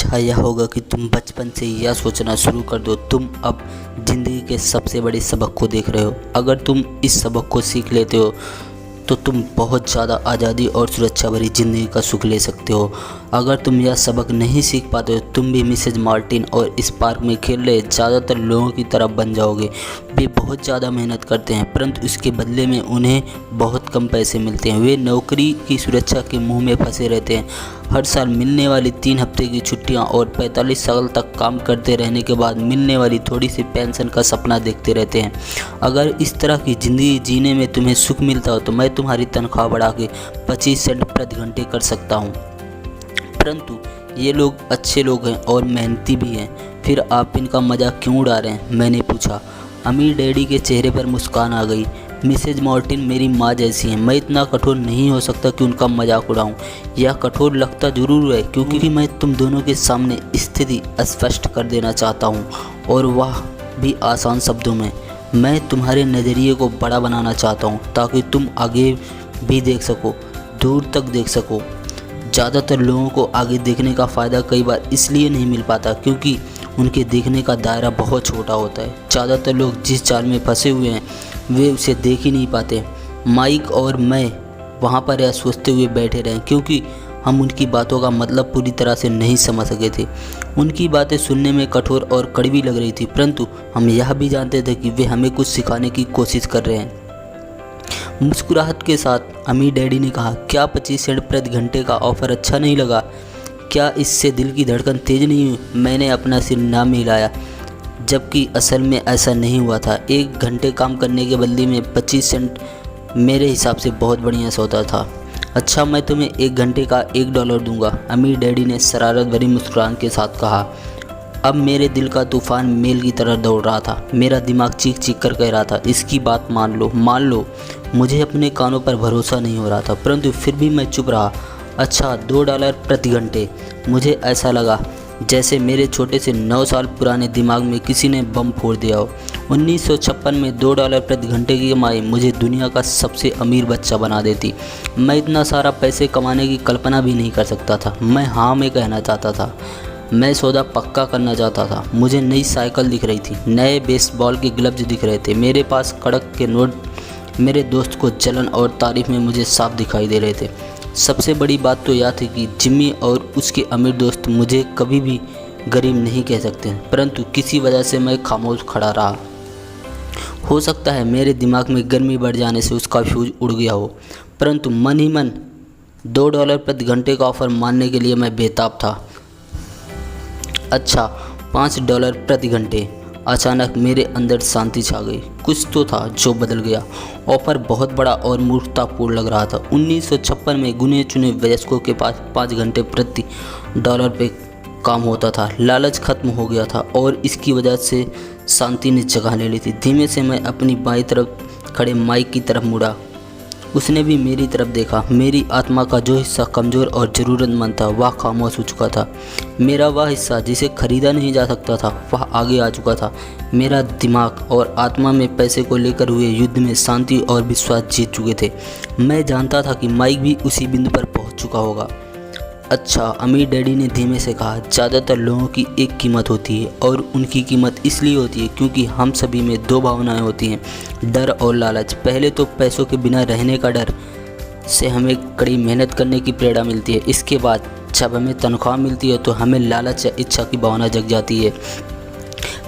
अच्छा यह होगा कि तुम बचपन से यह सोचना शुरू कर दो, तुम अब ज़िंदगी के सबसे बड़े सबक को देख रहे हो। अगर तुम इस सबक को सीख लेते हो तो तुम बहुत ज़्यादा आज़ादी और सुरक्षा भरी ज़िंदगी का सुख ले सकते हो। अगर तुम यह सबक नहीं सीख पाते हो, तुम भी मिसेज मार्टिन और इस पार्क में खेल रहे ज़्यादातर लोगों की तरफ बन जाओगे। वे बहुत ज़्यादा मेहनत करते हैं, परंतु इसके बदले में उन्हें बहुत कम पैसे मिलते हैं। वे नौकरी की सुरक्षा के मुंह में फंसे रहते हैं। हर साल मिलने वाली 3 हफ्ते की छुट्टियां और 45 साल तक काम करते रहने के बाद मिलने वाली थोड़ी सी पेंशन का सपना देखते रहते हैं। अगर इस तरह की ज़िंदगी जीने में तुम्हें सुख मिलता हो तो मैं तुम्हारी तनख्वाह बढ़ा के 25 सेंट प्रति घंटे कर सकता हूँ। परंतु ये लोग अच्छे लोग हैं और मेहनती भी हैं, फिर आप इनका मजाक क्यों उड़ा रहे हैं? मैंने पूछा। अमीर डैडी के चेहरे पर मुस्कान आ गई। मिसेज मार्टिन मेरी माँ जैसी हैं। मैं इतना कठोर नहीं हो सकता कि उनका मजाक उड़ाऊं। यह कठोर लगता जरूर है क्योंकि मैं तुम दोनों के सामने स्थिति स्पष्ट कर देना चाहता हूं, और वह भी आसान शब्दों में। मैं तुम्हारे नज़रिए को बड़ा बनाना चाहता हूं ताकि तुम आगे भी देख सको, दूर तक देख सको। ज़्यादातर लोगों को आगे देखने का फ़ायदा कई बार इसलिए नहीं मिल पाता क्योंकि उनके देखने का दायरा बहुत छोटा होता है। ज़्यादातर लोग जिस जाल में फंसे हुए हैं वे उसे देख ही नहीं पाते। माइक और मैं वहाँ पर यह सोचते हुए बैठे रहे क्योंकि हम उनकी बातों का मतलब पूरी तरह से नहीं समझ सके थे। उनकी बातें सुनने में कठोर और कड़वी लग रही थी, परंतु हम यह भी जानते थे कि वे हमें कुछ सिखाने की कोशिश कर रहे हैं। मुस्कुराहट के साथ अमीर डैडी ने कहा, क्या 25 सेंट प्रति घंटे का ऑफ़र अच्छा नहीं लगा? क्या इससे दिल की धड़कन तेज नहीं हुई? मैंने अपना सिर ना मिलाया, जबकि असल में ऐसा नहीं हुआ था। 1 घंटे काम करने के बदले में 25 सेंट मेरे हिसाब से बहुत बढ़िया सौदा था। अच्छा, मैं तुम्हें 1 घंटे का $1 दूंगा, अमीर डैडी ने शरारत भरी मुस्कुराहट के साथ कहा। अब मेरे दिल का तूफान मेल की तरह दौड़ रहा था। मेरा दिमाग चीख चीख कर कह रहा था, इसकी बात मान लो। मुझे अपने कानों पर भरोसा नहीं हो रहा था, परंतु फिर भी मैं चुप रहा। अच्छा, $2 प्रति घंटे। मुझे ऐसा लगा जैसे मेरे छोटे से 9 साल पुराने दिमाग में किसी ने बम फोड़ दिया हो। 1956 में $2 प्रति घंटे की कमाई मुझे दुनिया का सबसे अमीर बच्चा बना देती। मैं इतना सारा पैसे कमाने की कल्पना भी नहीं कर सकता था। मैं हाँ में कहना चाहता था। मैं सौदा पक्का करना चाहता था। मुझे नई साइकिल दिख रही थी, नए बेसबॉल के ग्लव्स दिख रहे थे, मेरे पास कड़क के नोट। मेरे दोस्त को जलन और तारीफ में मुझे साफ दिखाई दे रहे थे। सबसे बड़ी बात तो यह थी कि जिम्मी और उसके अमीर दोस्त मुझे कभी भी गरीब नहीं कह सकते, परंतु किसी वजह से मैं खामोश खड़ा रहा। हो सकता है मेरे दिमाग में गर्मी बढ़ जाने से उसका फ्यूज उड़ गया हो, परंतु मन ही मन $2 प्रति घंटे का ऑफ़र मानने के लिए मैं बेताब था। अच्छा, $5 प्रति घंटे। अचानक मेरे अंदर शांति छा गई। कुछ तो था जो बदल गया। ऑफर बहुत बड़ा और मूर्खतापूर्ण लग रहा था। 1956 में गुने चुने वयस्कों के पास 5 घंटे प्रति $1 पे काम होता था। लालच खत्म हो गया था और इसकी वजह से शांति ने जगह ले ली थी। धीमे से मैं अपनी बाईं तरफ खड़े माइक की तरफ मुड़ा। उसने भी मेरी तरफ देखा। मेरी आत्मा का जो हिस्सा कमज़ोर और ज़रूरतमंद था वह खामोश हो चुका था। मेरा वह हिस्सा जिसे खरीदा नहीं जा सकता था वह आगे आ चुका था। मेरा दिमाग और आत्मा में पैसे को लेकर हुए युद्ध में शांति और विश्वास जीत चुके थे। मैं जानता था कि माइक भी उसी बिंदु पर पहुंच चुका होगा। अच्छा, अमीर डैडी ने धीमे से कहा, ज़्यादातर लोगों की एक कीमत होती है और उनकी कीमत इसलिए होती है क्योंकि हम सभी में 2 भावनाएं होती हैं, डर और लालच। पहले तो पैसों के बिना रहने का डर से हमें कड़ी मेहनत करने की प्रेरणा मिलती है। इसके बाद जब हमें तनख्वाह मिलती है तो हमें लालच या इच्छा की भावना जग जाती है।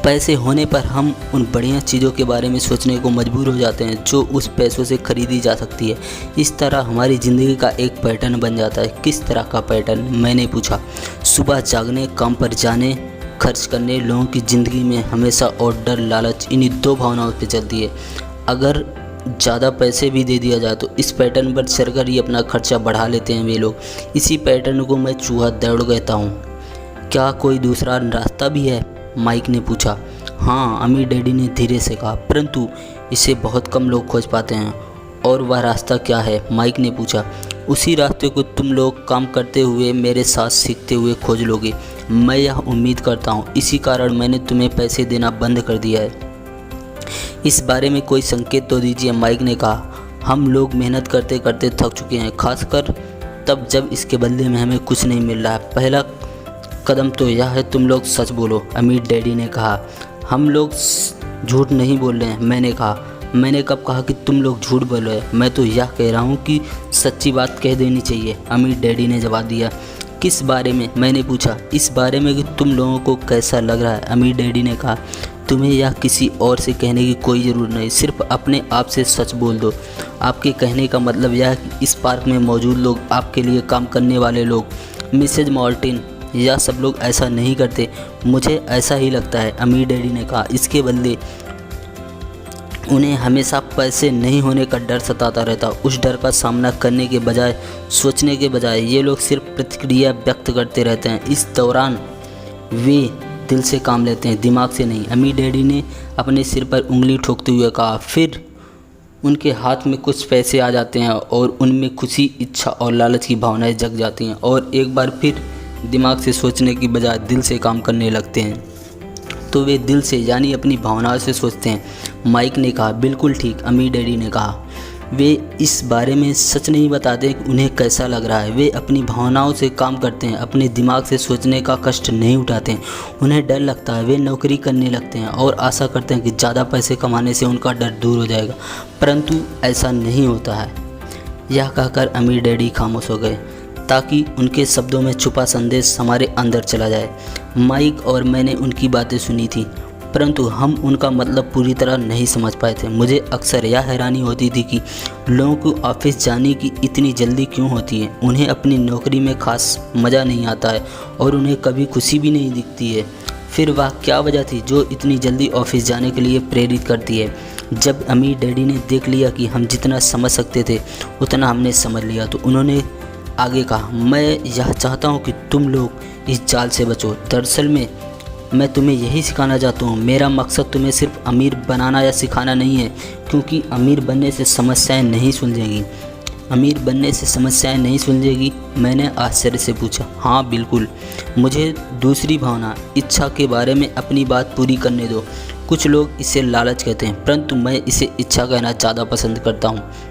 पैसे होने पर हम उन बढ़िया चीज़ों के बारे में सोचने को मजबूर हो जाते हैं जो उस पैसों से खरीदी जा सकती है। इस तरह हमारी ज़िंदगी का एक पैटर्न बन जाता है। किस तरह का पैटर्न? मैंने पूछा। सुबह जागने, काम पर जाने, खर्च करने। लोगों की ज़िंदगी में हमेशा और डर, लालच, इन्हीं 2 भावनाओं पर चलती है। अगर ज़्यादा पैसे भी दे दिया जाए तो इस पैटर्न पर चलकर ही अपना खर्चा बढ़ा लेते हैं वे लोग। इसी पैटर्न को मैं चूहा दौड़ कहता हूँ। क्या कोई दूसरा रास्ता भी है? माइक ने पूछा। हाँ, अमीर डैडी ने धीरे से कहा, परंतु इसे बहुत कम लोग खोज पाते हैं। और वह रास्ता क्या है? माइक ने पूछा। उसी रास्ते को तुम लोग काम करते हुए मेरे साथ सीखते हुए खोज लोगे। मैं यह उम्मीद करता हूँ। इसी कारण मैंने तुम्हें पैसे देना बंद कर दिया है। इस बारे में कोई संकेत तो दीजिए, माइक ने कहा। हम लोग मेहनत करते करते थक चुके हैं, खासकर तब जब इसके बदले में हमें कुछ नहीं मिल रहा है। पहला कदम तो यह है तुम लोग सच बोलो, अमीर डैडी ने कहा। हम लोग झूठ नहीं बोल रहे हैं, मैंने कहा। मैंने कब कहा कि तुम लोग झूठ बोल रहे हो? मैं तो यह कह रहा हूँ कि सच्ची बात कह देनी चाहिए, अमीर डैडी ने जवाब दिया। किस बारे में? मैंने पूछा। इस बारे में कि तुम लोगों को कैसा लग रहा है, अमीर डैडी ने कहा। तुम्हें यह किसी और से कहने की कोई ज़रूरत नहीं, सिर्फ अपने आप से सच बोल दो। आपके कहने का मतलब यह है कि इस पार्क में मौजूद लोग, आपके लिए काम करने वाले लोग, मिसेज मार्टिन, यह सब लोग ऐसा नहीं करते। मुझे ऐसा ही लगता है, अमीर डैडी ने कहा। इसके बदले उन्हें हमेशा पैसे नहीं होने का डर सताता रहता। उस डर का सामना करने के बजाय, सोचने के बजाय ये लोग सिर्फ प्रतिक्रिया व्यक्त करते रहते हैं। इस दौरान वे दिल से काम लेते हैं, दिमाग से नहीं, अमीर डैडी ने अपने सिर पर उंगली ठोकते हुए कहा। फिर उनके हाथ में कुछ पैसे आ जाते हैं और उनमें खुशी, इच्छा और लालच की भावनाएं जग जाती हैं और एक बार फिर दिमाग से सोचने की बजाय दिल से काम करने लगते हैं। तो वे दिल से यानी अपनी भावनाओं से सोचते हैं, माइक ने कहा। बिल्कुल ठीक, अमीर डैडी ने कहा। वे इस बारे में सच नहीं बताते कि उन्हें कैसा लग रहा है। वे अपनी भावनाओं से काम करते हैं, अपने दिमाग से सोचने का कष्ट नहीं उठाते हैं। उन्हें डर लगता है, वे नौकरी करने लगते हैं और आशा करते हैं कि ज़्यादा पैसे कमाने से उनका डर दूर हो जाएगा, परंतु ऐसा नहीं होता है। यह कहकर अमीर डैडी खामोश हो गए ताकि उनके शब्दों में छुपा संदेश हमारे अंदर चला जाए। माइक और मैंने उनकी बातें सुनी थी, परंतु हम उनका मतलब पूरी तरह नहीं समझ पाए थे। मुझे अक्सर यह हैरानी होती थी कि लोगों को ऑफिस जाने की इतनी जल्दी क्यों होती है। उन्हें अपनी नौकरी में खास मज़ा नहीं आता है और उन्हें कभी खुशी भी नहीं दिखती है। फिर वह क्या वजह थी जो इतनी जल्दी ऑफिस जाने के लिए प्रेरित करती है? जब अमीर डैडी ने देख लिया कि हम जितना समझ सकते थे उतना हमने समझ लिया, तो उन्होंने आगे कहा, मैं यह चाहता हूँ कि तुम लोग इस जाल से बचो। दरअसल में मैं तुम्हें यही सिखाना चाहता हूँ। मेरा मकसद तुम्हें सिर्फ अमीर बनाना या सिखाना नहीं है, क्योंकि अमीर बनने से समस्याएं नहीं सुलझेंगी। अमीर बनने से समस्याएं नहीं सुलझेगी? मैंने आश्चर्य से पूछा। हाँ बिल्कुल। मुझे दूसरी भावना, इच्छा के बारे में अपनी बात पूरी करने दो। कुछ लोग इसे लालच कहते हैं, परंतु मैं इसे इच्छा कहना ज़्यादा पसंद करता हूँ।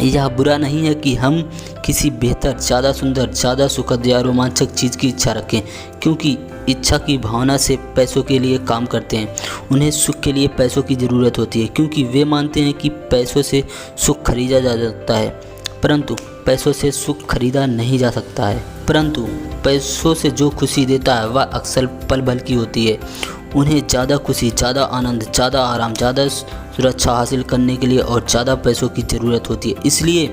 यह बुरा नहीं है कि हम किसी बेहतर, ज़्यादा सुंदर, ज़्यादा सुखद या रोमांचक चीज़ की इच्छा रखें, क्योंकि इच्छा की भावना से पैसों के लिए काम करते हैं। उन्हें सुख के लिए पैसों की ज़रूरत होती है, क्योंकि वे मानते हैं कि पैसों से सुख खरीदा जा सकता है, परंतु पैसों से सुख खरीदा नहीं जा सकता है। परंतु पैसों से जो खुशी देता है वह अक्सर पल भर की होती है। उन्हें ज़्यादा खुशी, ज़्यादा आनंद, ज़्यादा आराम, ज़्यादा सुरक्षा हासिल करने के लिए और ज़्यादा पैसों की ज़रूरत होती है। इसलिए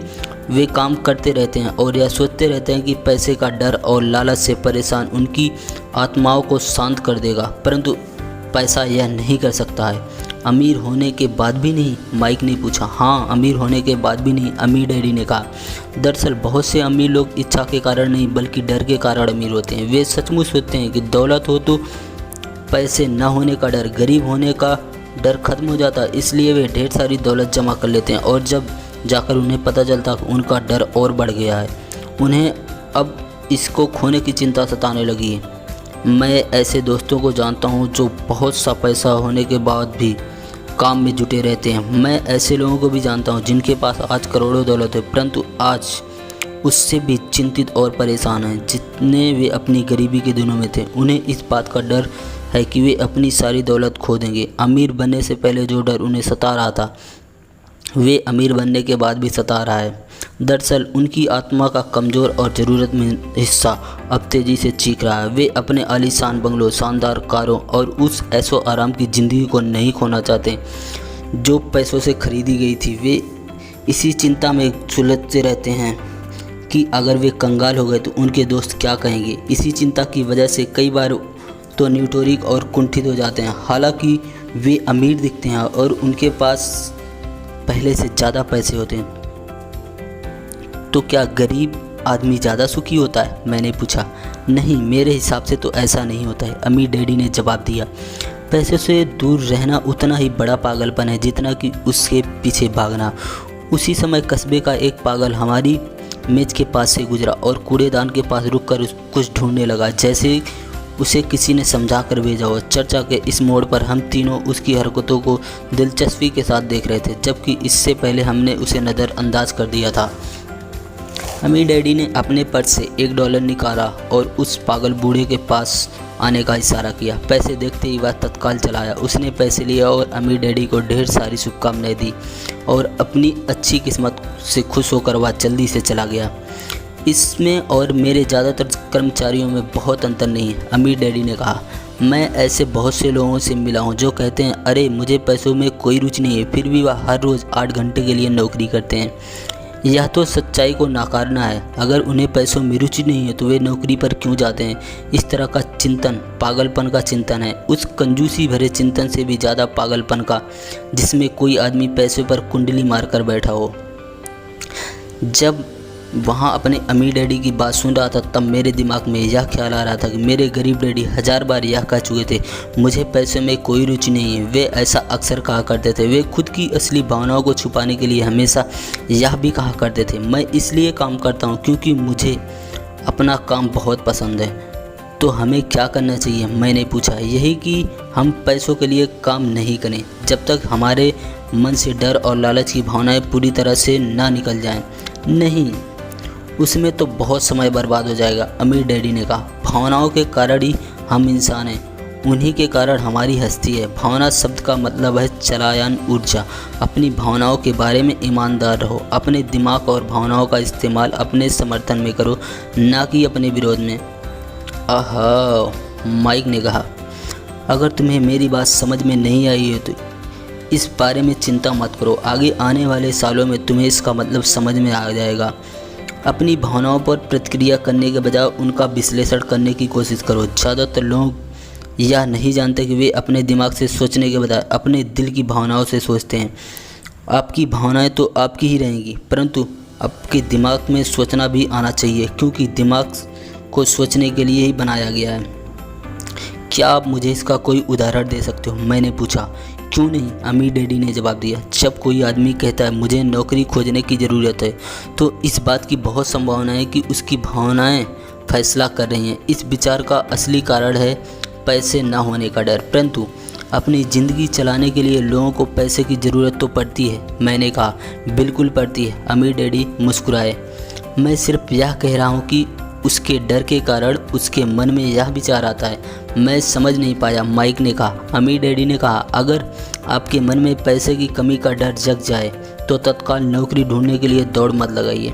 वे काम करते रहते हैं और यह सोचते रहते हैं कि पैसे का डर और लालच से परेशान उनकी आत्माओं को शांत कर देगा, परंतु पैसा यह नहीं कर सकता है। अमीर होने के बाद भी नहीं? माइक ने पूछा। हाँ, अमीर होने के बाद भी नहीं, अमीर डैडी ने कहा। दरअसल बहुत से अमीर लोग इच्छा के कारण नहीं बल्कि डर के कारण अमीर होते हैं। वे सचमुच सोचते हैं कि दौलत हो तो पैसे न होने का डर, गरीब होने का डर खत्म हो जाता है, इसलिए वे ढेर सारी दौलत जमा कर लेते हैं और जब जाकर उन्हें पता चलता कि उनका डर और बढ़ गया है, उन्हें अब इसको खोने की चिंता सताने लगी है। मैं ऐसे दोस्तों को जानता हूँ जो बहुत सा पैसा होने के बाद भी काम में जुटे रहते हैं। मैं ऐसे लोगों को भी जानता हूँ जिनके पास आज करोड़ों दौलत है, परंतु आज उससे भी चिंतित और परेशान हैं जितने वे अपनी गरीबी के दिनों में थे। उन्हें इस बात का डर है कि वे अपनी सारी दौलत खो देंगे। अमीर बनने से पहले जो डर उन्हें सता रहा था वे अमीर बनने के बाद भी सता रहा है। दरअसल उनकी आत्मा का कमज़ोर और ज़रूरतमंद हिस्सा अब तेज़ी से चीख रहा है। वे अपने आलीशान बंगलों, शानदार कारों और उस ऐशो आराम की ज़िंदगी को नहीं खोना चाहते जो पैसों से खरीदी गई थी। वे इसी चिंता में सुलझते रहते हैं कि अगर वे कंगाल हो गए तो उनके दोस्त क्या कहेंगे। इसी चिंता की वजह से कई बार तो न्यूटोरिक और कुंठित हो जाते हैं। हालांकि वे अमीर दिखते हैं और उनके पास पहले से ज़्यादा पैसे होते हैं। तो क्या गरीब आदमी ज़्यादा सुखी होता है? मैंने पूछा। नहीं, मेरे हिसाब से तो ऐसा नहीं होता है, अमीर डैडी ने जवाब दिया। पैसे से दूर रहना उतना ही बड़ा पागलपन है जितना कि उसके पीछे भागना। उसी समय कस्बे का एक पागल हमारी मेज के पास से गुजरा और कूड़ेदान के पास रुककर कुछ ढूंढने लगा, जैसे उसे किसी ने समझा कर भेजा हो। चर्चा के इस मोड़ पर हम तीनों उसकी हरकतों को दिलचस्पी के साथ देख रहे थे, जबकि इससे पहले हमने उसे नज़रअंदाज कर दिया था। अमीर डैडी ने अपने पर्स से $1 निकाला और उस पागल बूढ़े के पास आने का इशारा किया। पैसे देखते ही वह तत्काल चला आया। उसने पैसे लिया और अमीर डैडी को ढेर सारी शुभकामनाएं दी और अपनी अच्छी किस्मत से खुश होकर वह जल्दी से चला गया। इसमें और मेरे ज़्यादातर कर्मचारियों में बहुत अंतर नहीं है, अमीर डैडी ने कहा। मैं ऐसे बहुत से लोगों से मिला हूँ जो कहते हैं अरे मुझे पैसों में कोई रुचि नहीं है, फिर भी वह हर रोज़ 8 घंटे के लिए नौकरी करते हैं। यह तो सच्चाई को नकारना है। अगर उन्हें पैसों में रुचि नहीं है तो वे नौकरी पर क्यों जाते हैं? इस तरह का चिंतन पागलपन का चिंतन है, उस कंजूसी भरे चिंतन से भी ज़्यादा पागलपन का जिसमें कोई आदमी पैसों पर कुंडली मारकर बैठा हो। जब वहाँ अपने अमीर डैडी की बात सुन रहा था तब मेरे दिमाग में यह ख्याल आ रहा था कि मेरे गरीब डैडी 1000 बार यह कह चुके थे मुझे पैसों में कोई रुचि नहीं है। वे ऐसा अक्सर कहा करते थे। वे खुद की असली भावनाओं को छुपाने के लिए हमेशा यह भी कहा करते थे मैं इसलिए काम करता हूँ क्योंकि मुझे अपना काम बहुत पसंद है। तो हमें क्या करना चाहिए? मैंने पूछा। यही कि हम पैसों के लिए काम नहीं करें जब तक हमारे मन से डर और लालच की भावनाएं पूरी तरह से ना निकल जाएं। नहीं, उसमें तो बहुत समय बर्बाद हो जाएगा, अमीर डैडी ने कहा। भावनाओं के कारण ही हम इंसान हैं, उन्हीं के कारण हमारी हस्ती है। भावना शब्द का मतलब है चलायमान ऊर्जा। अपनी भावनाओं के बारे में ईमानदार रहो। अपने दिमाग और भावनाओं का इस्तेमाल अपने समर्थन में करो, ना कि अपने विरोध में। माइक ने कहा, अगर तुम्हें मेरी बात समझ में नहीं आई है तो इस बारे में चिंता मत करो। आगे आने वाले सालों में तुम्हें इसका मतलब समझ में आ जाएगा। अपनी भावनाओं पर प्रतिक्रिया करने के बजाय उनका विश्लेषण करने की कोशिश करो। ज़्यादातर लोग यह नहीं जानते कि वे अपने दिमाग से सोचने के बजाय अपने दिल की भावनाओं से सोचते हैं। आपकी भावनाएं तो आपकी ही रहेंगी, परंतु आपके दिमाग में सोचना भी आना चाहिए क्योंकि दिमाग को सोचने के लिए ही बनाया गया है। क्या आप मुझे इसका कोई उदाहरण दे सकते हो? मैंने पूछा। क्यों नहीं, अमीर डैडी ने जवाब दिया। जब कोई आदमी कहता है मुझे नौकरी खोजने की ज़रूरत है तो इस बात की बहुत संभावना है कि उसकी भावनाएं फैसला कर रही हैं। इस विचार का असली कारण है पैसे ना होने का डर। परंतु अपनी ज़िंदगी चलाने के लिए लोगों को पैसे की ज़रूरत तो पड़ती है। मैंने कहा, बिल्कुल पड़ती है। अमीर डैडी मुस्कुराए। मैं सिर्फ यह कह रहा हूँ कि उसके डर के कारण उसके मन में यह विचार आता है। मैं समझ नहीं पाया, माइक ने कहा। अमीर डैडी ने कहा, अगर आपके मन में पैसे की कमी का डर जग जाए तो तत्काल नौकरी ढूंढने के लिए दौड़ मत लगाइए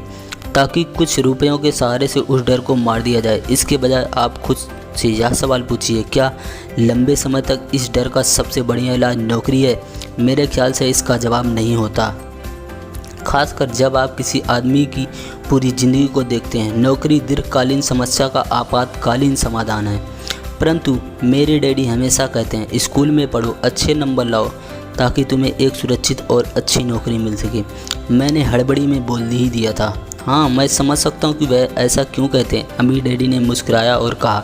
ताकि कुछ रुपयों के सहारे से उस डर को मार दिया जाए। इसके बजाय आप खुद से यह सवाल पूछिए, क्या लंबे समय तक इस डर का सबसे बढ़िया इलाज नौकरी है? मेरे ख्याल से इसका जवाब नहीं होता, खासकर जब आप किसी आदमी की पूरी ज़िंदगी को देखते हैं। नौकरी दीर्घकालीन समस्या का आपातकालीन समाधान है। परंतु मेरे डैडी हमेशा कहते हैं स्कूल में पढ़ो, अच्छे नंबर लाओ ताकि तुम्हें एक सुरक्षित और अच्छी नौकरी मिल सके। मैंने हड़बड़ी में बोल ही दिया था। हाँ, मैं समझ सकता हूँ कि वह ऐसा क्यों कहते हैं। अमीर डैडी ने मुस्कुराया और कहा,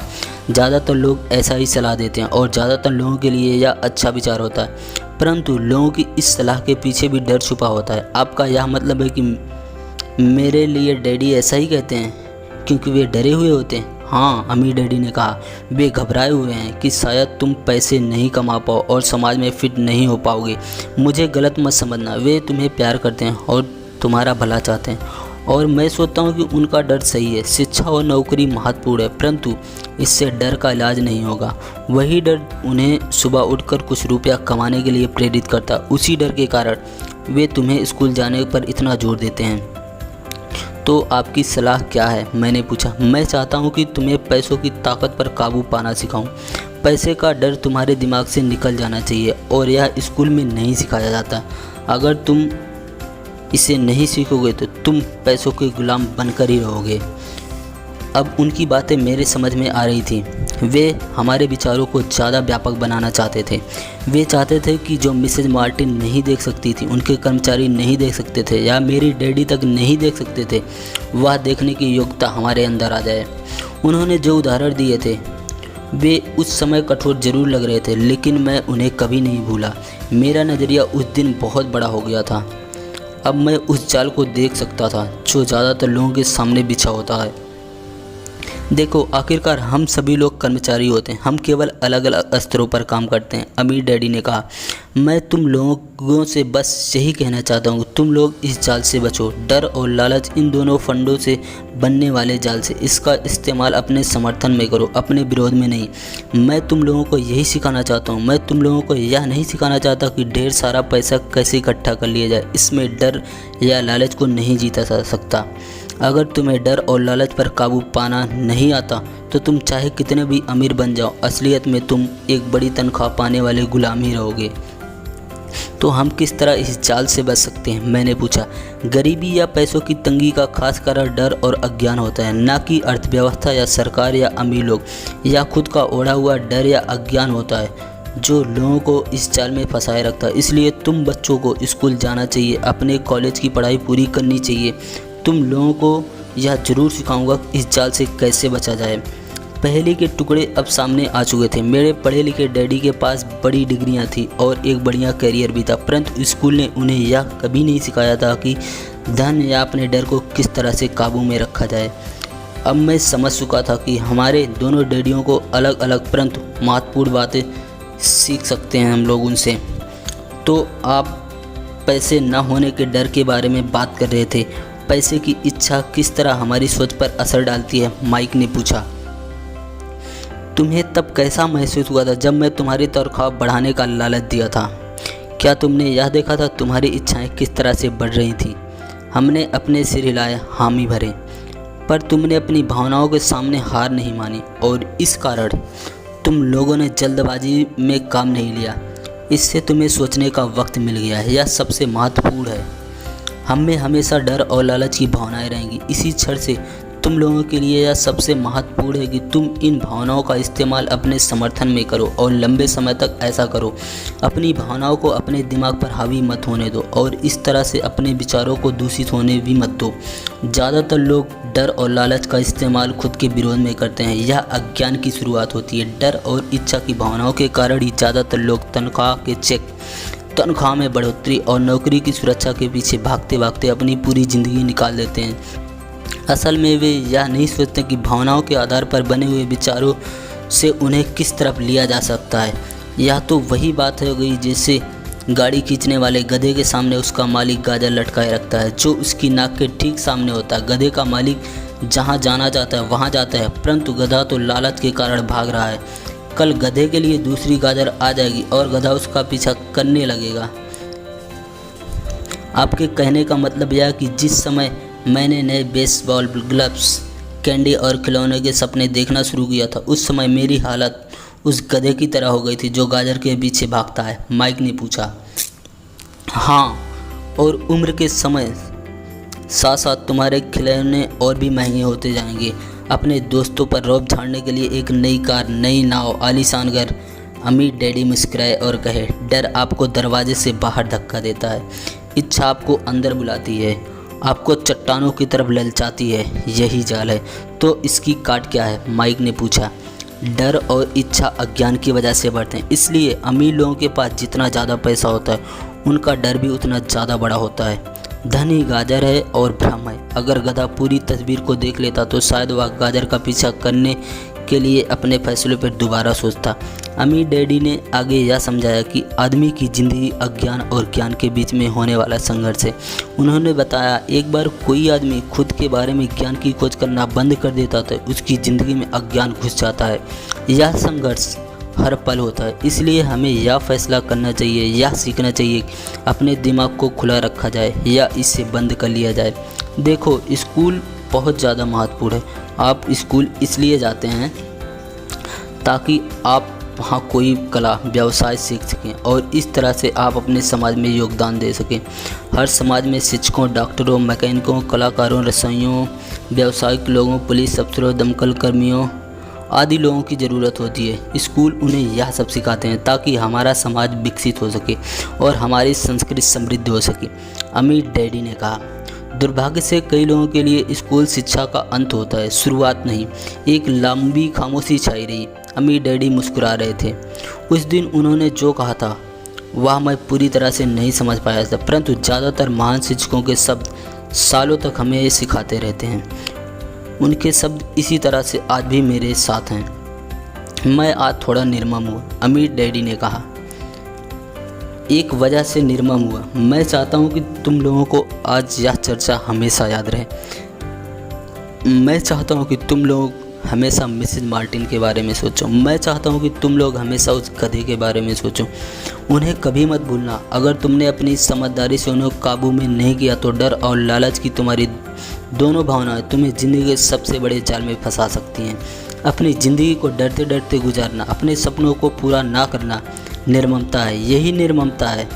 ज़्यादातर लोग ऐसा ही सलाह देते हैं और ज़्यादातर लोगों के लिए यह अच्छा विचार होता है, परंतु लोगों की इस सलाह के पीछे भी डर छुपा होता है। आपका यह मतलब है कि मेरे लिए डैडी ऐसा ही कहते हैं क्योंकि वे डरे हुए होते हैं? हाँ, अमीर डैडी ने कहा, वे घबराए हुए हैं कि शायद तुम पैसे नहीं कमा पाओ और समाज में फिट नहीं हो पाओगे। मुझे गलत मत समझना, वे तुम्हें प्यार करते हैं और तुम्हारा भला चाहते हैं और मैं सोचता हूँ कि उनका डर सही है। शिक्षा और नौकरी महत्वपूर्ण है, परंतु इससे डर का इलाज नहीं होगा। वही डर उन्हें सुबह उठकर कुछ रुपया कमाने के लिए प्रेरित करता। उसी डर के कारण वे तुम्हें स्कूल जाने पर इतना जोर देते हैं। तो आपकी सलाह क्या है? मैंने पूछा। मैं चाहता हूँ कि तुम्हें पैसों की ताकत पर काबू पाना सिखाऊं। पैसे का डर तुम्हारे दिमाग से निकल जाना चाहिए और यह स्कूल में नहीं सिखाया जाता। अगर तुम इसे नहीं सीखोगे तो तुम पैसों के गुलाम बनकर ही रहोगे। अब उनकी बातें मेरे समझ में आ रही थी। वे हमारे विचारों को ज़्यादा व्यापक बनाना चाहते थे। वे चाहते थे कि जो मिसेज मार्टिन नहीं देख सकती थी, उनके कर्मचारी नहीं देख सकते थे या मेरी डैडी तक नहीं देख सकते थे, वह देखने की योग्यता हमारे अंदर आ जाए। उन्होंने जो उदाहरण दिए थे वे उस समय कठोर जरूर लग रहे थे, लेकिन मैं उन्हें कभी नहीं भूला। मेरा नज़रिया उस दिन बहुत बड़ा हो गया था। अब मैं उस जाल को देख सकता था जो ज़्यादातर लोगों के सामने बिछा होता है। देखो, आखिरकार हम सभी लोग कर्मचारी होते हैं, हम केवल अलग अलग स्तरों पर काम करते हैं। अमीर डैडी ने कहा, मैं तुम लोगों से बस यही कहना चाहता हूँ, तुम लोग इस जाल से बचो। डर और लालच, इन दोनों फंडों से बनने वाले जाल से। इसका इस्तेमाल अपने समर्थन में करो, अपने विरोध में नहीं। मैं तुम लोगों को यही सिखाना चाहता हूँ। मैं तुम लोगों को यह नहीं सिखाना चाहता कि ढेर सारा पैसा कैसे इकट्ठा कर लिया जाए। इसमें डर या लालच को नहीं जीता जा सकता। अगर तुम्हें डर और लालच पर काबू पाना नहीं आता तो तुम चाहे कितने भी अमीर बन जाओ, असलियत में तुम एक बड़ी तनख्वाह पाने वाले गुलाम ही रहोगे। तो हम किस तरह इस जाल से बच सकते हैं? मैंने पूछा। गरीबी या पैसों की तंगी का खास कारण डर और अज्ञान होता है, ना कि अर्थव्यवस्था या सरकार या अमीर लोग, या खुद का ओढ़ा हुआ डर या अज्ञान होता है जो लोगों को इस जाल में फंसाए रखता है। इसलिए तुम बच्चों को स्कूल जाना चाहिए, अपने कॉलेज की पढ़ाई पूरी करनी चाहिए। तुम लोगों को यह ज़रूर सिखाऊंगा इस जाल से कैसे बचा जाए। पहेली के टुकड़े अब सामने आ चुके थे। मेरे पढ़े लिखे डैडी के पास बड़ी डिग्रियां थी और एक बढ़िया करियर भी था, परंतु स्कूल ने उन्हें यह कभी नहीं सिखाया था कि धन या अपने डर को किस तरह से काबू में रखा जाए। अब मैं समझ चुका था कि हमारे दोनों डैडियों को अलग अलग परंतु महत्वपूर्ण बातें सीख सकते हैं हम लोग उनसे। तो आप पैसे न होने के डर के बारे में बात कर रहे थे। पैसे की इच्छा किस तरह हमारी सोच पर असर डालती है? माइक ने पूछा। तुम्हें तब कैसा महसूस हुआ था जब मैं तुम्हारी तनख्वाह बढ़ाने का लालच दिया था? क्या तुमने यह देखा था तुम्हारी इच्छाएं किस तरह से बढ़ रही थी? हमने अपने सिर हिलाए, हामी भरे, पर तुमने अपनी भावनाओं के सामने हार नहीं मानी और इस कारण तुम लोगों ने जल्दबाजी में काम नहीं लिया। इससे तुम्हें सोचने का वक्त मिल गया है। यह सबसे महत्वपूर्ण है। हम में हमेशा डर और लालच की भावनाएं रहेंगी। इसी क्षण से तुम लोगों के लिए यह सबसे महत्वपूर्ण है कि तुम इन भावनाओं का इस्तेमाल अपने समर्थन में करो और लंबे समय तक ऐसा करो। अपनी भावनाओं को अपने दिमाग पर हावी मत होने दो और इस तरह से अपने विचारों को दूषित होने भी मत दो। ज़्यादातर लोग डर और लालच का इस्तेमाल खुद के विरोध में करते हैं। यह अज्ञान की शुरुआत होती है। डर और इच्छा की भावनाओं के कारण ही ज़्यादातर लोग तनख्वाह के चेक, तनख्वाह में बढ़ोतरी और नौकरी की सुरक्षा के पीछे भागते भागते अपनी पूरी ज़िंदगी निकाल देते हैं। असल में वे यह नहीं सोचते कि भावनाओं के आधार पर बने हुए विचारों से उन्हें किस तरफ लिया जा सकता है। यह तो वही बात हो गई जैसे गाड़ी खींचने वाले गधे के सामने उसका मालिक गाजर लटकाए रखता है जो उसकी नाक के ठीक सामने होता है। गधे का मालिक जहाँ जाना चाहता है वहाँ जाता है, परंतु गधा तो लालच के कारण भाग रहा है। कल गधे के लिए दूसरी गाजर आ जाएगी और गधा उसका पीछा करने लगेगा। आपके कहने का मतलब यह कि जिस समय मैंने नए बेसबॉल ग्लव्स, कैंडी और खिलौने के सपने देखना शुरू किया था, उस समय मेरी हालत उस गधे की तरह हो गई थी जो गाजर के पीछे भागता है। माइक ने पूछा। हाँ, और उम्र के समय साथ साथ तुम्हारे खिलौने और भी महंगे होते जाएंगे। अपने दोस्तों पर रौब झाड़ने के लिए एक नई कार, नई नाव, आलीशान घर। अमीर डैडी मुस्कुराए और कहे, डर आपको दरवाजे से बाहर धक्का देता है, इच्छा आपको अंदर बुलाती है, आपको चट्टानों की तरफ ललचाती है। यही जाल है। तो इसकी काट क्या है? माइक ने पूछा। डर और इच्छा अज्ञान की वजह से बढ़ते हैं। इसलिए अमीर लोगों के पास जितना ज़्यादा पैसा होता है उनका डर भी उतना ज़्यादा बड़ा होता है। धन ही गाजर है और भ्रम है। अगर गधा पूरी तस्वीर को देख लेता तो शायद वह गाजर का पीछा करने के लिए अपने फैसले पर दोबारा सोचता। अमीर डैडी ने आगे यह समझाया कि आदमी की ज़िंदगी अज्ञान और ज्ञान के बीच में होने वाला संघर्ष है। उन्होंने बताया, एक बार कोई आदमी खुद के बारे में ज्ञान की खोज करना बंद कर देता तो उसकी ज़िंदगी में अज्ञान घुस जाता है। यह संघर्ष हर पल होता है। इसलिए हमें यह फैसला करना चाहिए, यह सीखना चाहिए कि अपने दिमाग को खुला रखा जाए या इसे बंद कर लिया जाए। देखो, स्कूल बहुत ज़्यादा महत्वपूर्ण है। आप स्कूल इसलिए जाते हैं ताकि आप वहाँ कोई कला, व्यवसाय सीख सकें और इस तरह से आप अपने समाज में योगदान दे सकें। हर समाज में शिक्षकों, डॉक्टरों, मैकेनिकों, कलाकारों, रसोइयों, व्यावसायिक लोगों, पुलिस अफसरों, दमकल कर्मियों आदि लोगों की ज़रूरत होती है। स्कूल उन्हें यह सब सिखाते हैं ताकि हमारा समाज विकसित हो सके और हमारी संस्कृति समृद्ध हो सके। अमीर डैडी ने कहा। दुर्भाग्य से कई लोगों के लिए स्कूल शिक्षा का अंत होता है, शुरुआत नहीं। एक लंबी खामोशी छाई रही। अमीर डैडी मुस्कुरा रहे थे। उस दिन उन्होंने जो कहा था वह मैं पूरी तरह से नहीं समझ पाया था, परंतु ज़्यादातर महान शिक्षकों के शब्द सालों तक हमें सिखाते रहते हैं। उनके शब्द इसी तरह से आज भी मेरे साथ हैं। मैं आज थोड़ा निर्मम हुआ, अमीर डैडी ने कहा। एक वजह से निर्मम हुआ। मैं चाहता हूँ कि तुम लोगों को आज यह चर्चा हमेशा याद रहे। मैं चाहता हूँ कि तुम लोग हमेशा मिसेज मार्टिन के बारे में सोचो। मैं चाहता हूँ कि तुम लोग हमेशा उस गधे के बारे में सोचो। उन्हें कभी मत भूलना। अगर तुमने अपनी समझदारी से उन्हें काबू में नहीं किया तो डर और लालच की तुम्हारी दोनों भावनाएं तुम्हें ज़िंदगी के सबसे बड़े जाल में फंसा सकती हैं। अपनी ज़िंदगी को डरते डरते गुजारना, अपने सपनों को पूरा ना करना निर्ममता है। यही निर्ममता है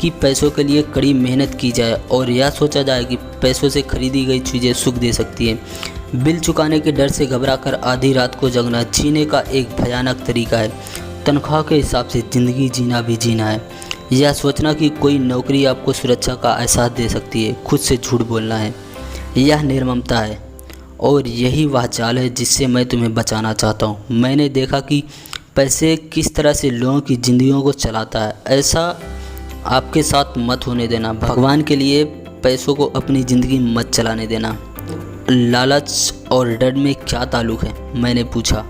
कि पैसों के लिए कड़ी मेहनत की जाए और यह सोचा जाए कि पैसों से खरीदी गई चीज़ें सुख दे सकती हैं। बिल चुकाने के डर से घबराकर आधी रात को जगना जीने का एक भयानक तरीका है। तनख्वाह के हिसाब से ज़िंदगी जीना भी जीना है। यह सोचना कि कोई नौकरी आपको सुरक्षा का एहसास दे सकती है, खुद से झूठ बोलना है, यह निर्ममता है। और यही वह जाल है जिससे मैं तुम्हें बचाना चाहता हूँ। मैंने देखा कि पैसे किस तरह से लोगों की ज़िंदगियों को चलाता है। ऐसा आपके साथ मत होने देना। भगवान के लिए पैसों को अपनी ज़िंदगी मत चलाने देना। लालच और डर में क्या ताल्लुक़ है? मैंने पूछा।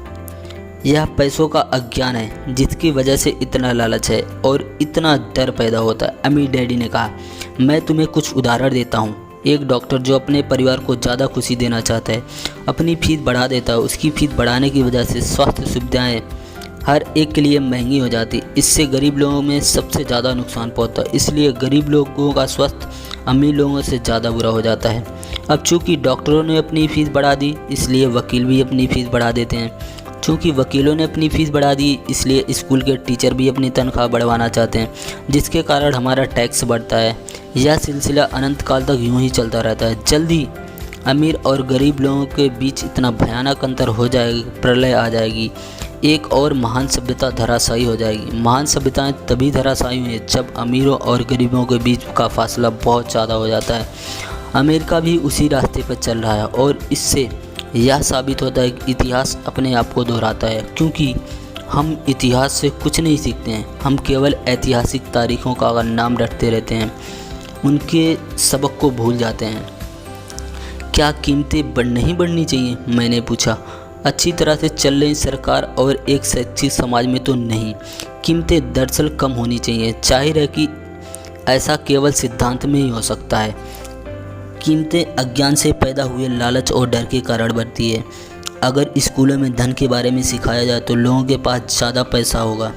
यह पैसों का अज्ञान है जिसकी वजह से इतना लालच है और इतना डर पैदा होता है, अमीर डैडी ने कहा। मैं तुम्हें कुछ उदाहरण देता हूँ। एक डॉक्टर जो अपने परिवार को ज़्यादा खुशी देना चाहता है अपनी फीस बढ़ा देता है। उसकी फीस बढ़ाने की वजह से स्वास्थ्य सुविधाएँ हर एक के लिए महंगी हो जाती। इससे गरीब लोगों में सबसे ज़्यादा नुकसान पहुंचता है। इसलिए गरीब लोगों का स्वास्थ्य अमीर लोगों से ज़्यादा बुरा हो जाता है। अब चूँकि डॉक्टरों ने अपनी फ़ीस बढ़ा दी इसलिए वकील भी अपनी फ़ीस बढ़ा देते हैं। चूँकि वकीलों ने अपनी फ़ीस बढ़ा दी इसलिए स्कूल के टीचर भी अपनी तनख्वाह बढ़वाना चाहते हैं, जिसके कारण हमारा टैक्स बढ़ता है। यह सिलसिला अनंत काल तक यूँ ही चलता रहता है। जल्दी अमीर और गरीब लोगों के बीच इतना भयानक अंतर हो जाएगा, प्रलय आ जाएगी। एक और महान सभ्यता धराशायी हो जाएगी। महान सभ्यताएं तभी धराशायी हुई हैं जब अमीरों और गरीबों के बीच का फासला बहुत ज़्यादा हो जाता है। अमेरिका भी उसी रास्ते पर चल रहा है और इससे यह साबित होता है कि इतिहास अपने आप को दोहराता है, क्योंकि हम इतिहास से कुछ नहीं सीखते हैं। हम केवल ऐतिहासिक तारीखों का नाम रटते रहते हैं, उनके सबक को भूल जाते हैं। क्या कीमतें नहीं बढ़नी चाहिए? मैंने पूछा। अच्छी तरह से चल रही सरकार और एक शिक्षित समाज में तो नहीं। कीमतें दरअसल कम होनी चाहिए। जाहिर है कि ऐसा केवल सिद्धांत में ही हो सकता है। कीमतें अज्ञान से पैदा हुए लालच और डर के कारण बढ़ती है। अगर स्कूलों में धन के बारे में सिखाया जाए तो लोगों के पास ज़्यादा पैसा होगा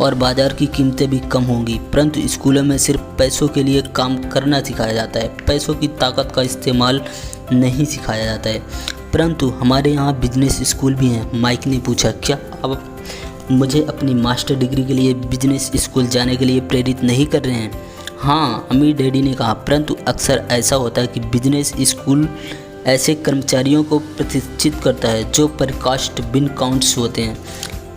और बाज़ार की कीमतें भी कम होंगी। परंतु स्कूलों में सिर्फ पैसों के लिए काम करना सिखाया जाता है, पैसों की ताकत का इस्तेमाल नहीं सिखाया जाता है। परंतु हमारे यहाँ बिजनेस स्कूल भी हैं। माइक ने पूछा। क्या आप मुझे अपनी मास्टर डिग्री के लिए बिजनेस स्कूल जाने के लिए प्रेरित नहीं कर रहे हैं? हाँ, अमीर डैडी ने कहा। परंतु अक्सर ऐसा होता है कि बिजनेस स्कूल ऐसे कर्मचारियों को प्रशिक्षित करता है जो परिकाष्ठ बिन काउंट्स होते हैं।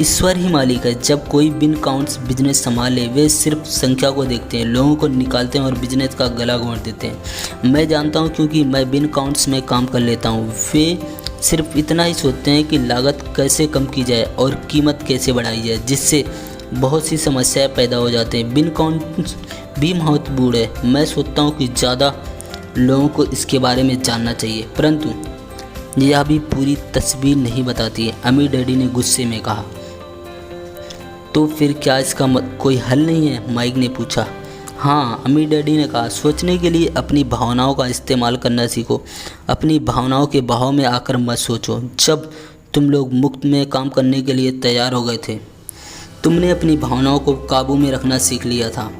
ईश्वर ही मालिक है। जब कोई बिन काउंट्स बिजनेस संभाले वे सिर्फ संख्या को देखते हैं, लोगों को निकालते हैं और बिजनेस का गला घोंट देते हैं। मैं जानता हूं क्योंकि मैं बिन काउंट्स में काम कर लेता हूं। वे सिर्फ इतना ही सोचते हैं कि लागत कैसे कम की जाए और कीमत कैसे बढ़ाई जाए, जिससे बहुत सी समस्याएं पैदा हो जाते हैं। बिन काउंट्स भी महत्वपूर्ण है। मैं सोचता हूँ कि ज़्यादा लोगों को इसके बारे में जानना चाहिए, परंतु यह भी पूरी तस्वीर नहीं बताती है, अमीर डैडी ने गुस्से में कहा। तो फिर क्या इसका कोई हल नहीं है? माइक ने पूछा। हाँ, अमीर डैडी ने कहा। सोचने के लिए अपनी भावनाओं का इस्तेमाल करना सीखो। अपनी भावनाओं के बहाव में आकर मत सोचो। जब तुम लोग मुफ्त में काम करने के लिए तैयार हो गए थे, तुमने अपनी भावनाओं को काबू में रखना सीख लिया था।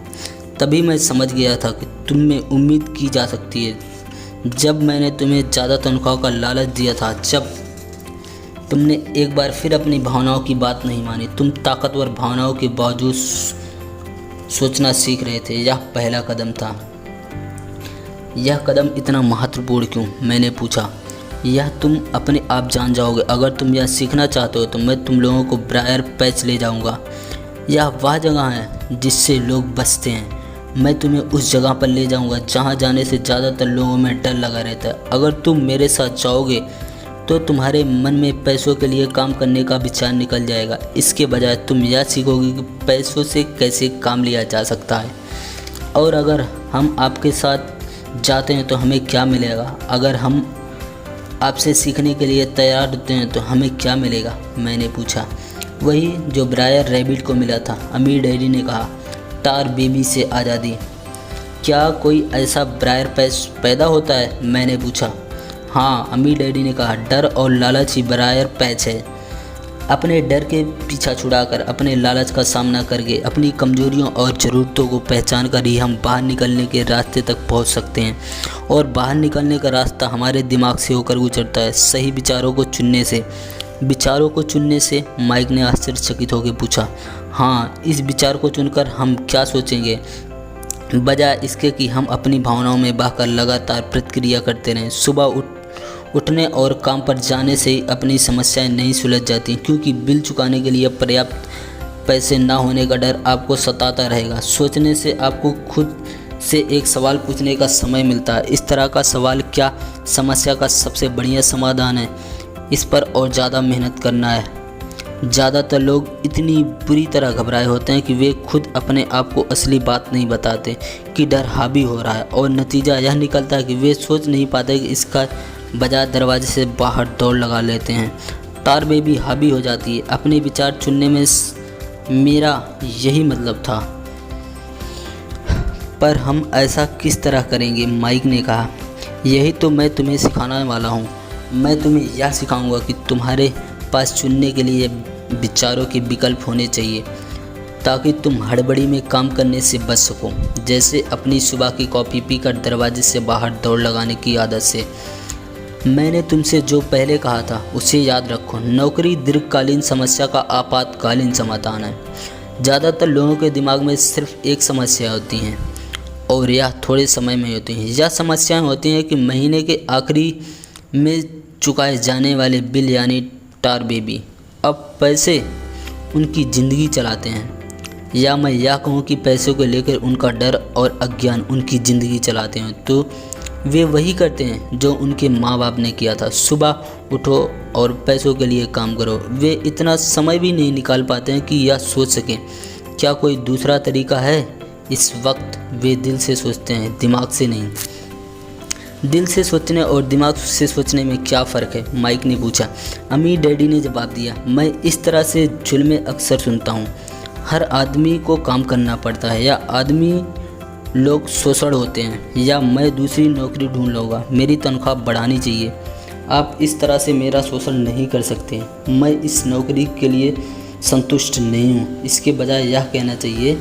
तभी मैं समझ गया था कि तुम में उम्मीद की जा सकती है। जब मैंने तुम्हें ज़्यादा तनख्वाह का लालच दिया था, जब तुमने एक बार फिर अपनी भावनाओं की बात नहीं मानी, तुम ताकतवर भावनाओं के बावजूद सोचना सीख रहे थे। यह पहला कदम था। यह कदम इतना महत्वपूर्ण क्यों? मैंने पूछा। यह तुम अपने आप जान जाओगे। अगर तुम यह सीखना चाहते हो तो मैं तुम लोगों को ब्रायर पैच ले जाऊंगा। यह वह जगह है जिससे लोग बचते हैं। मैं तुम्हें उस जगह पर ले जाऊंगा जहां जाने से ज़्यादातर लोगों में डर लगा रहता है। अगर तुम मेरे साथ जाओगे तो तुम्हारे मन में पैसों के लिए काम करने का विचार निकल जाएगा। इसके बजाय तुम यह सीखोगे कि पैसों से कैसे काम लिया जा सकता है। और अगर हम आपके साथ जाते हैं तो हमें क्या मिलेगा? अगर हम आपसे सीखने के लिए तैयार होते हैं तो हमें क्या मिलेगा? मैंने पूछा। वही जो ब्रायर रैबिट को मिला था, अमीर डैडी ने कहा। टार बेबी से आज़ादी। क्या कोई ऐसा ब्रायर पैदा होता है? मैंने पूछा। हाँ, अमीर डैडी ने कहा, डर और लालच ही ब्रायर पैच है। अपने डर के पीछा छुड़ाकर, अपने लालच का सामना करके, अपनी कमजोरियों और ज़रूरतों को पहचान कर ही हम बाहर निकलने के रास्ते तक पहुंच सकते हैं। और बाहर निकलने का रास्ता हमारे दिमाग से होकर गुजरता है, सही विचारों को चुनने से। विचारों को चुनने से? माइक ने आश्चर्यचकित होकर पूछा। हाँ, इस विचार को चुनकर हम क्या सोचेंगे, बजाय इसके कि हम अपनी भावनाओं में बहकर लगातार प्रतिक्रिया करते रहें। सुबह उठने और काम पर जाने से ही अपनी समस्याएं नहीं सुलझ जाती, क्योंकि बिल चुकाने के लिए पर्याप्त पैसे ना होने का डर आपको सताता रहेगा। सोचने से आपको खुद से एक सवाल पूछने का समय मिलता है। इस तरह का सवाल, क्या समस्या का सबसे बढ़िया समाधान है? इस पर और ज़्यादा मेहनत करना है। ज़्यादातर लोग इतनी बुरी तरह घबराए होते हैं कि वे खुद अपने आप को असली बात नहीं बताते कि डर हावी हो रहा है, और नतीजा यह निकलता है कि वे सोच नहीं पाते कि इसका बजाय दरवाजे से बाहर दौड़ लगा लेते हैं। टार बेबी हावी हो जाती है। अपने विचार चुनने में मेरा यही मतलब था। पर हम ऐसा किस तरह करेंगे? माइक ने कहा। यही तो मैं तुम्हें सिखाने वाला हूँ। मैं तुम्हें यह सिखाऊंगा कि तुम्हारे पास चुनने के लिए विचारों के विकल्प होने चाहिए, ताकि तुम हड़बड़ी में काम करने से बच सको। जैसे अपनी सुबह की कॉफ़ी पीकर दरवाजे से बाहर दौड़ लगाने की आदत से। मैंने तुमसे जो पहले कहा था उसे याद रखो। नौकरी दीर्घकालीन समस्या का आपातकालीन समाधान है। ज़्यादातर लोगों के दिमाग में सिर्फ एक समस्या होती है, और यह थोड़े समय में होती हैं। यह समस्याएं होती हैं कि महीने के आखिरी में चुकाए जाने वाले बिल, यानी टार बेबी अब पैसे उनकी ज़िंदगी चलाते हैं। या मैं यह कहूँ कि पैसों को लेकर उनका डर और अज्ञान उनकी ज़िंदगी चलाते हैं। तो वे वही करते हैं जो उनके माँ बाप ने किया था। सुबह उठो और पैसों के लिए काम करो। वे इतना समय भी नहीं निकाल पाते हैं कि यह सोच सकें, क्या कोई दूसरा तरीका है? इस वक्त वे दिल से सोचते हैं, दिमाग से नहीं। दिल से सोचने और दिमाग से सोचने में क्या फ़र्क है? माइक ने पूछा। अमीर डैडी ने जवाब दिया। मैं इस तरह से जुल्में अक्सर सुनता हूँ। हर आदमी को काम करना पड़ता है, या आदमी लोग शोषण होते हैं, या मैं दूसरी नौकरी ढूंढ लूँगा। मेरी तनख्वाह बढ़ानी चाहिए। आप इस तरह से मेरा शोषण नहीं कर सकते। मैं इस नौकरी के लिए संतुष्ट नहीं हूँ। इसके बजाय यह कहना चाहिए,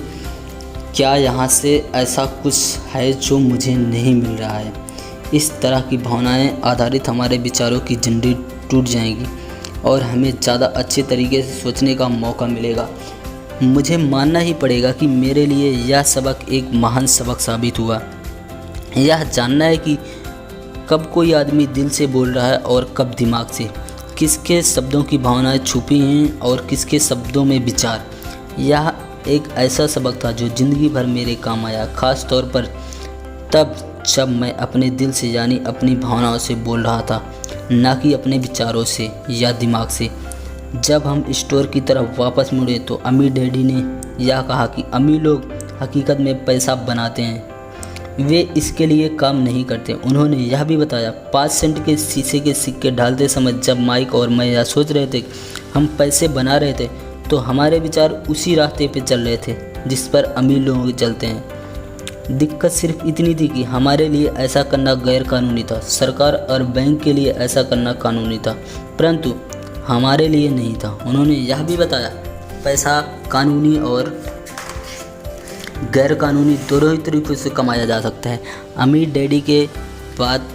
क्या यहाँ से ऐसा कुछ है जो मुझे नहीं मिल रहा है? इस तरह की भावनाएं आधारित हमारे विचारों की झंडी टूट जाएगी और हमें ज़्यादा अच्छे तरीके से सोचने का मौका मिलेगा। मुझे मानना ही पड़ेगा कि मेरे लिए यह सबक एक महान सबक साबित हुआ। यह जानना है कि कब कोई आदमी दिल से बोल रहा है और कब दिमाग से, किसके शब्दों की भावनाएं छुपी हैं और किसके शब्दों में विचार। यह एक ऐसा सबक था जो ज़िंदगी भर मेरे काम आया, ख़ास तौर पर तब जब मैं अपने दिल से, यानी अपनी भावनाओं से बोल रहा था, ना कि अपने विचारों से या दिमाग से। जब हम स्टोर की तरफ वापस मुड़े तो अमीर डैडी ने यह कहा कि अमीर लोग हकीकत में पैसा बनाते हैं, वे इसके लिए काम नहीं करते। उन्होंने यह भी बताया, 5 सेंट के शीशे के सिक्के ढालते समय जब माइक और मैं यह सोच रहे थे हम पैसे बना रहे थे, तो हमारे विचार उसी रास्ते पे चल रहे थे जिस पर अमीर लोग चलते हैं। दिक्कत सिर्फ इतनी थी कि हमारे लिए ऐसा करना गैर कानूनी था। सरकार और बैंक के लिए ऐसा करना कानूनी था, परंतु हमारे लिए नहीं था। उन्होंने यह भी बताया, पैसा कानूनी और गैर कानूनी दोनों ही तरीक़ों से कमाया जा सकता है। अमीर डैडी के बाद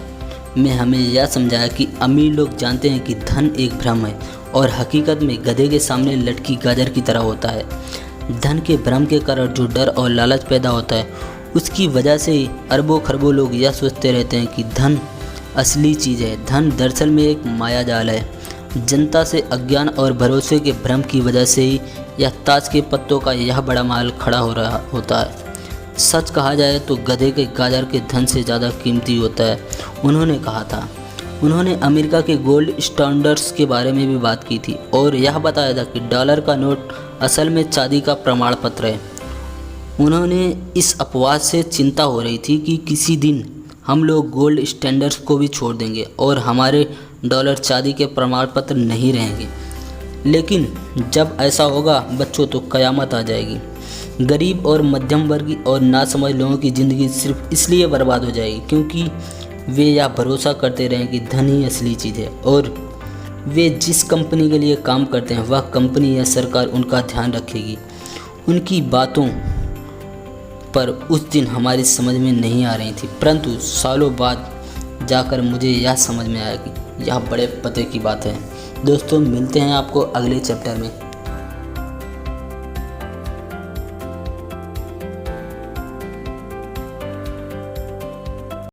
में हमें यह समझाया कि अमीर लोग जानते हैं कि धन एक भ्रम है और हकीकत में गधे के सामने लटकी गाजर की तरह होता है। धन के भ्रम के कारण जो डर और लालच पैदा होता है, उसकी वजह से ही अरबों खरबों लोग यह सोचते रहते हैं कि धन असली चीज़ है। धन दरअसल में एक माया जाल है। जनता से अज्ञान और भरोसे के भ्रम की वजह से ही यह ताज के पत्तों का यह बड़ा माल खड़ा हो रहा होता है। सच कहा जाए तो गधे के गाजर के धन से ज़्यादा कीमती होता है, उन्होंने कहा था। उन्होंने अमेरिका के गोल्ड स्टैंडर्ड्स के बारे में भी बात की थी और यह बताया था कि डॉलर का नोट असल में चांदी का प्रमाण पत्र है। उन्होंने इस अपवाद से चिंता हो रही थी कि किसी दिन हम लोग गोल्ड स्टैंडर्ड्स को भी छोड़ देंगे और हमारे डॉलर चांदी के प्रमाण पत्र नहीं रहेंगे। लेकिन जब ऐसा होगा बच्चों तो क़यामत आ जाएगी। गरीब और मध्यम वर्गीय और नासमझ लोगों की ज़िंदगी सिर्फ इसलिए बर्बाद हो जाएगी क्योंकि वे यह भरोसा करते रहें कि धन ही असली चीज़ है और वे जिस कंपनी के लिए काम करते हैं वह कंपनी या सरकार उनका ध्यान रखेगी। उनकी बातों पर उस दिन हमारी समझ में नहीं आ रही थी, परंतु सालों बाद जाकर मुझे यह समझ में आया कि यह बड़े पते की बात है। दोस्तों मिलते हैं आपको अगले चैप्टर में।